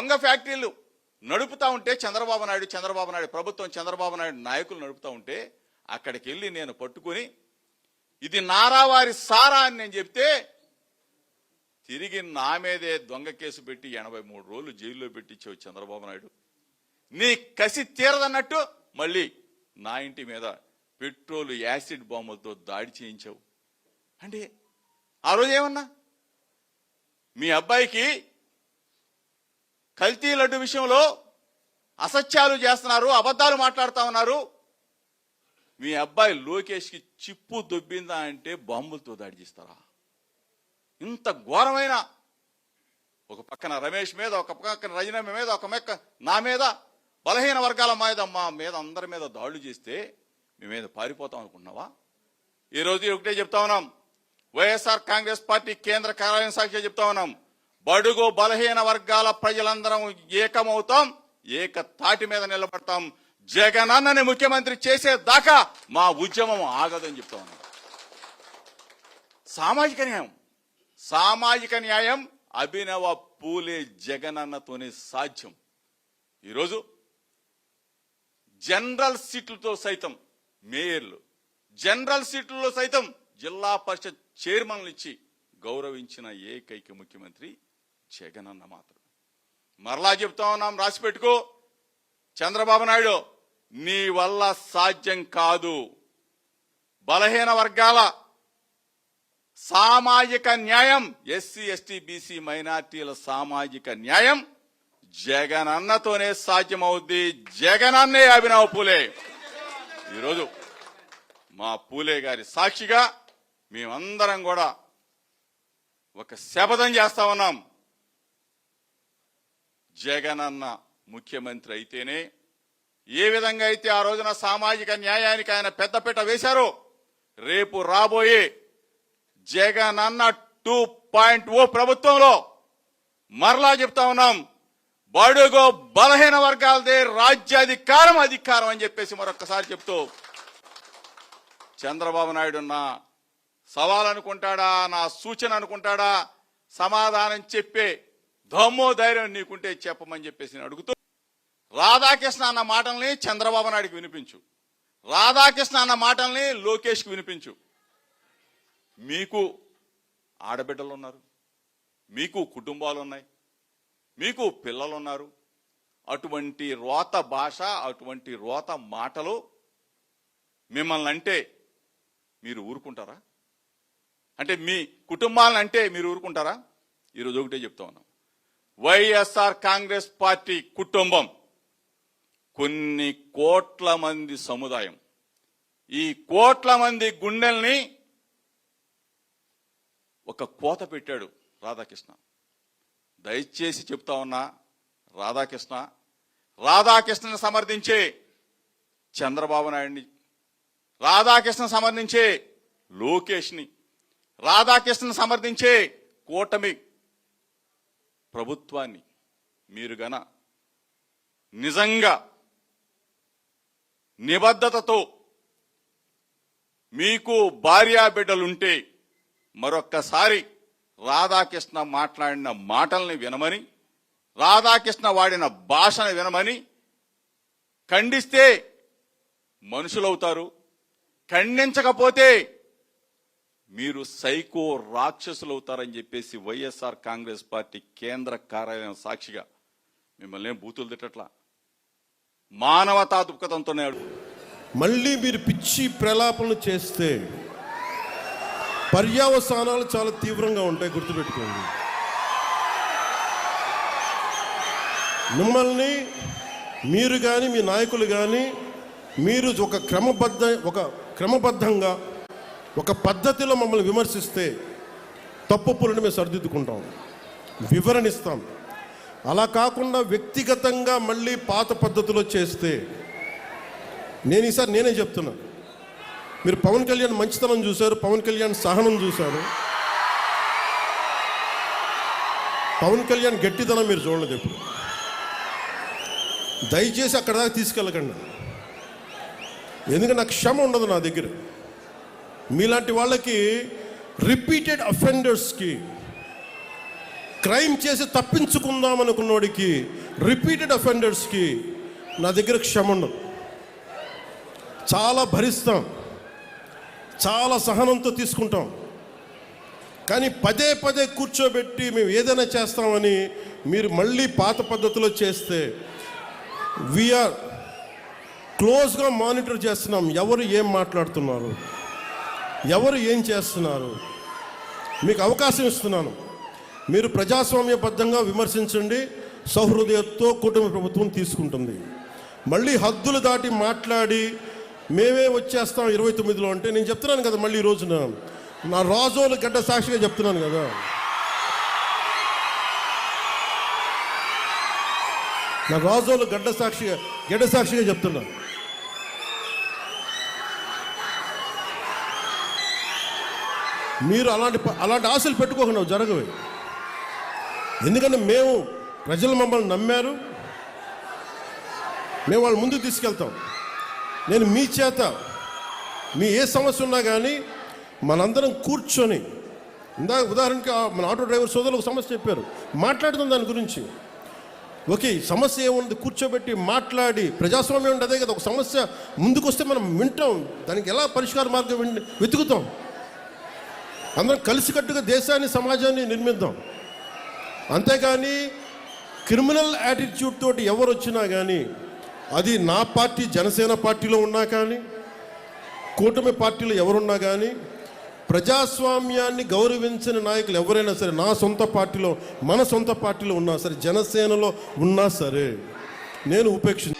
దొంగ ఫ్యాక్టరీలు నడుపుతా ఉంటే చంద్రబాబు నాయుడు ప్రభుత్వం, చంద్రబాబు నాయుడు నాయకులు నడుపుతా ఉంటే అక్కడికి వెళ్ళి నేను పట్టుకుని ఇది నారావారి సారా అని నేను చెప్తే తిరిగి నా మీదే దొంగ కేసు పెట్టి 83 రోజులు జైల్లో పెట్టించావు చంద్రబాబు నాయుడు. నీ కసి తీరదన్నట్టు మళ్ళీ నా ఇంటి మీద పెట్రోల్ యాసిడ్ బాంబులతో దాడి చేయించావు. అంటే ఆ రోజు ఏమన్నా మీ అబ్బాయికి కల్తీ లడ్డు విషయంలో అసత్యాలు చేస్తున్నారు, అబద్ధాలు మాట్లాడుతా ఉన్నారు. మీ అబ్బాయి లోకేష్కి చిప్పు దొబ్బిందా అంటే బాంబులతో దాడి చేస్తారా? ఇంత ఘోరమైన ఒక పక్కన రమేష్ మీద, ఒక పక్కన రజనమ్మ మీద, ఒక మెక్క నా మీద, బలహీన వర్గాల మీద, మా మీద అందరి మీద దాడులు చేస్తే మీ మీద పారిపోతాం అనుకున్నావా? ఈరోజు ఒకటే చెప్తా ఉన్నాం, వైఎస్ఆర్ కాంగ్రెస్ పార్టీ కేంద్ర కార్యాలయం సాక్షిగా చెప్తా ఉన్నాం, బడుగు బలహీన వర్గాల ప్రజలందరం ఏకమవుతాం, ఏక తాటి మీద నిలబడతాం. జగనన్నని ముఖ్యమంత్రి చేసేదాకా మా ఉద్యమం ఆగదని చెప్తా ఉన్నాం. సామాజిక న్యాయం అభినవ పూలే జగనన్నతోనే సాధ్యం. ఈరోజు జనరల్ సీట్లతో సైతం మేయర్లు, జనరల్ సీట్లలో సైతం జిల్లా పరిషత్ చైర్మన్లు ఇచ్చి గౌరవించిన ఏకైక ముఖ్యమంత్రి జగనన్న మాత్రం. మరలా చెప్తా ఉన్నాం, రాసి పెట్టుకో చంద్రబాబు నాయుడు, నీ వల్ల సాధ్యం కాదు. బలహీన వర్గాల సామాజిక న్యాయం, ఎస్సీ ఎస్టీ బీసీ మైనార్టీల సామాజిక న్యాయం జగనన్నతోనే సాధ్యమవుద్ది. జగనన్నే అభినవ్ పూలే. ఈరోజు మా పూలే గారి సాక్షిగా మేమందరం కూడా ఒక శపథం చేస్తా ఉన్నాం, జగనన్న ముఖ్యమంత్రి అయితేనే, ఏ విధంగా అయితే ఆ రోజున సామాజిక న్యాయానికి ఆయన పెద్దపీట వేశారో, రేపు రాబోయే జగనన్న 2.0 ప్రభుత్వంలో మరలా చెప్తా ఉన్నాం, బడుగు బలహీన వర్గాలదే రాజ్యాధికారం అధికారం అని చెప్పేసి మరొక్కసారి చెప్తూ, చంద్రబాబు నాయుడు నా సవాల్ అనుకుంటాడా, నా సూచన అనుకుంటాడా, సమాధానం చెప్పే దమ్ము ధైర్యం నీకుంటే చెప్పమని చెప్పేసి నేను అడుగుతూ, రాధాకృష్ణ అన్న మాటల్ని చంద్రబాబు నాయుడికి వినిపించు, రాధాకృష్ణ అన్న మాటల్ని లోకేష్కి వినిపించు. మీకు ఆడబిడ్డలు ఉన్నారు, మీకు కుటుంబాలు ఉన్నాయి, మీకు పిల్లలు ఉన్నారు. అటువంటి రోత భాష, అటువంటి రోత మాటలు మిమ్మల్ని అంటే మీరు ఊరుకుంటారా? అంటే మీ కుటుంబాలను అంటే మీరు ఊరుకుంటారా? ఈరోజు ఒకటే చెప్తా ఉన్నాం, వైఎస్ఆర్ కాంగ్రెస్ పార్టీ కుటుంబం కొన్ని కోట్ల మంది సముదాయం. ఈ కోట్ల మంది గుండెల్ని ఒక కోత పెట్టాడు రాధాకృష్ణ. దయచేసి చెప్తా ఉన్నా, రాధాకృష్ణని సమర్థించే చంద్రబాబు నాయుడిని, రాధాకృష్ణని సమర్థించే లోకేష్ని, రాధాకృష్ణని సమర్థించే కూటమి ప్రభుత్వాన్ని మీరు గన నిజంగా నిబద్ధతతో మీకు భార్యా బిడ్డలుంటే మరొక్కసారి రాధాకృష్ణ మాట్లాడిన మాటల్ని వినమని, రాధాకృష్ణ వాడిన భాషను వినమని, ఖండిస్తే మనుషులవుతారు, ఖండించకపోతే మీరు సైకో రాక్షసులు అవుతారని చెప్పేసి వైఎస్ఆర్ కాంగ్రెస్ పార్టీ కేంద్ర కార్యాలయం సాక్షిగా మిమ్మల్ని బూతులు తిట్టట్లా, మానవతా దృక్పథంతోనే. మళ్ళీ మీరు పిచ్చి ప్రలాపనలు చేస్తే పర్యవసానాలు చాలా తీవ్రంగా ఉంటాయి, గుర్తుపెట్టుకోండి. మిమ్మల్ని మీరు కానీ మీ నాయకులు కానీ మీరు ఒక క్రమబద్ధంగా ఒక పద్ధతిలో మమ్మల్ని విమర్శిస్తే తప్పులను మేము సరిదిద్దుకుంటాం, వివరణిస్తాం. అలా కాకుండా వ్యక్తిగతంగా మళ్ళీ పాత పద్ధతిలో చేస్తే, నేను ఈసారి నేనే చెప్తున్నా, మీరు పవన్ కళ్యాణ్ మంచితనం చూశారు, పవన్ కళ్యాణ్ సహనం చూశారు, పవన్ కళ్యాణ్ గట్టితనం మీరు చూడలేదు ఎప్పుడు. దయచేసి అక్కడ దాకా తీసుకెళ్ళకండి, ఎందుకంటే నాకు క్షమ ఉండదు నా దగ్గర. మీలాంటి వాళ్ళకి రిపీటెడ్ అఫెండర్స్కి క్రైమ్ చేసి తప్పించుకుందాం అనుకున్నోడికి, రిపీటెడ్ అఫెండర్స్కి నా దగ్గర క్షమ ఉండదు. చాలా భరిస్తాం, చాలా సహనంతో తీసుకుంటాం. కానీ పదే పదే కూర్చోబెట్టి మేము ఏదైనా చేస్తామని మీరు మళ్ళీ పాత పద్ధతిలో చేస్తే వీఆర్ క్లోజ్గా మానిటర్ చేస్తున్నాం. ఎవరు ఏం మాట్లాడుతున్నారు, ఎవరు ఏం చేస్తున్నారు, మీకు అవకాశం ఇస్తున్నాను. మీరు ప్రజాస్వామ్యబద్ధంగా విమర్శించండి. సహృదయతో కూటమి ప్రభుత్వం తీసుకుంటుంది. మళ్ళీ హద్దులు దాటి మాట్లాడి మేమే వచ్చేస్తాం 29లో అంటే నేను చెప్తున్నాను కదా, మళ్ళీ ఈ రోజున నా రాజోలు గడ్డ సాక్షిగా చెప్తున్నాను కదా. నా రాజోలు గడ్డ సాక్షిగా చెప్తున్నా. మీరు అలాంటి ఆశలు పెట్టుకోకుండా జరగవు. ఎందుకంటే మేము ప్రజలు మమ్మల్ని నమ్మారు, మేము వాళ్ళ ముందుకు తీసుకెళ్తాం. నేను మీ చేత మీ ఏ సమస్య ఉన్నా కానీ మనందరం కూర్చొని, ఉదాహరణకి మన ఆటో డ్రైవర్ సోదరులు ఒక సమస్య చెప్పారు, మాట్లాడుతాం దాని గురించి. ఓకే, సమస్య ఏముంది, కూర్చోబెట్టి మాట్లాడి, ప్రజాస్వామ్యం అంటే అదే కదా. ఒక సమస్య ముందుకు వస్తే మనం వింటాం, దానికి ఎలా పరిష్కార మార్గం వెతుకుతాం. అందరం కలిసికట్టుగా దేశాన్ని, సమాజాన్ని నిర్మిద్దాం. అంతేగాని క్రిమినల్ యాటిట్యూడ్ తోటి ఎవరు వచ్చినా కానీ, అది నా పార్టీ జనసేన పార్టీలో ఉన్నా కానీ, కూటమి పార్టీలో ఎవరున్నా కానీ, ప్రజాస్వామ్యాన్ని గౌరవించని నాయకులు ఎవరైనా సరే, నా సొంత పార్టీలో, మన సొంత పార్టీలో ఉన్నా సరే, జనసేనలో ఉన్నా సరే, నేను ఉపేక్షించాను.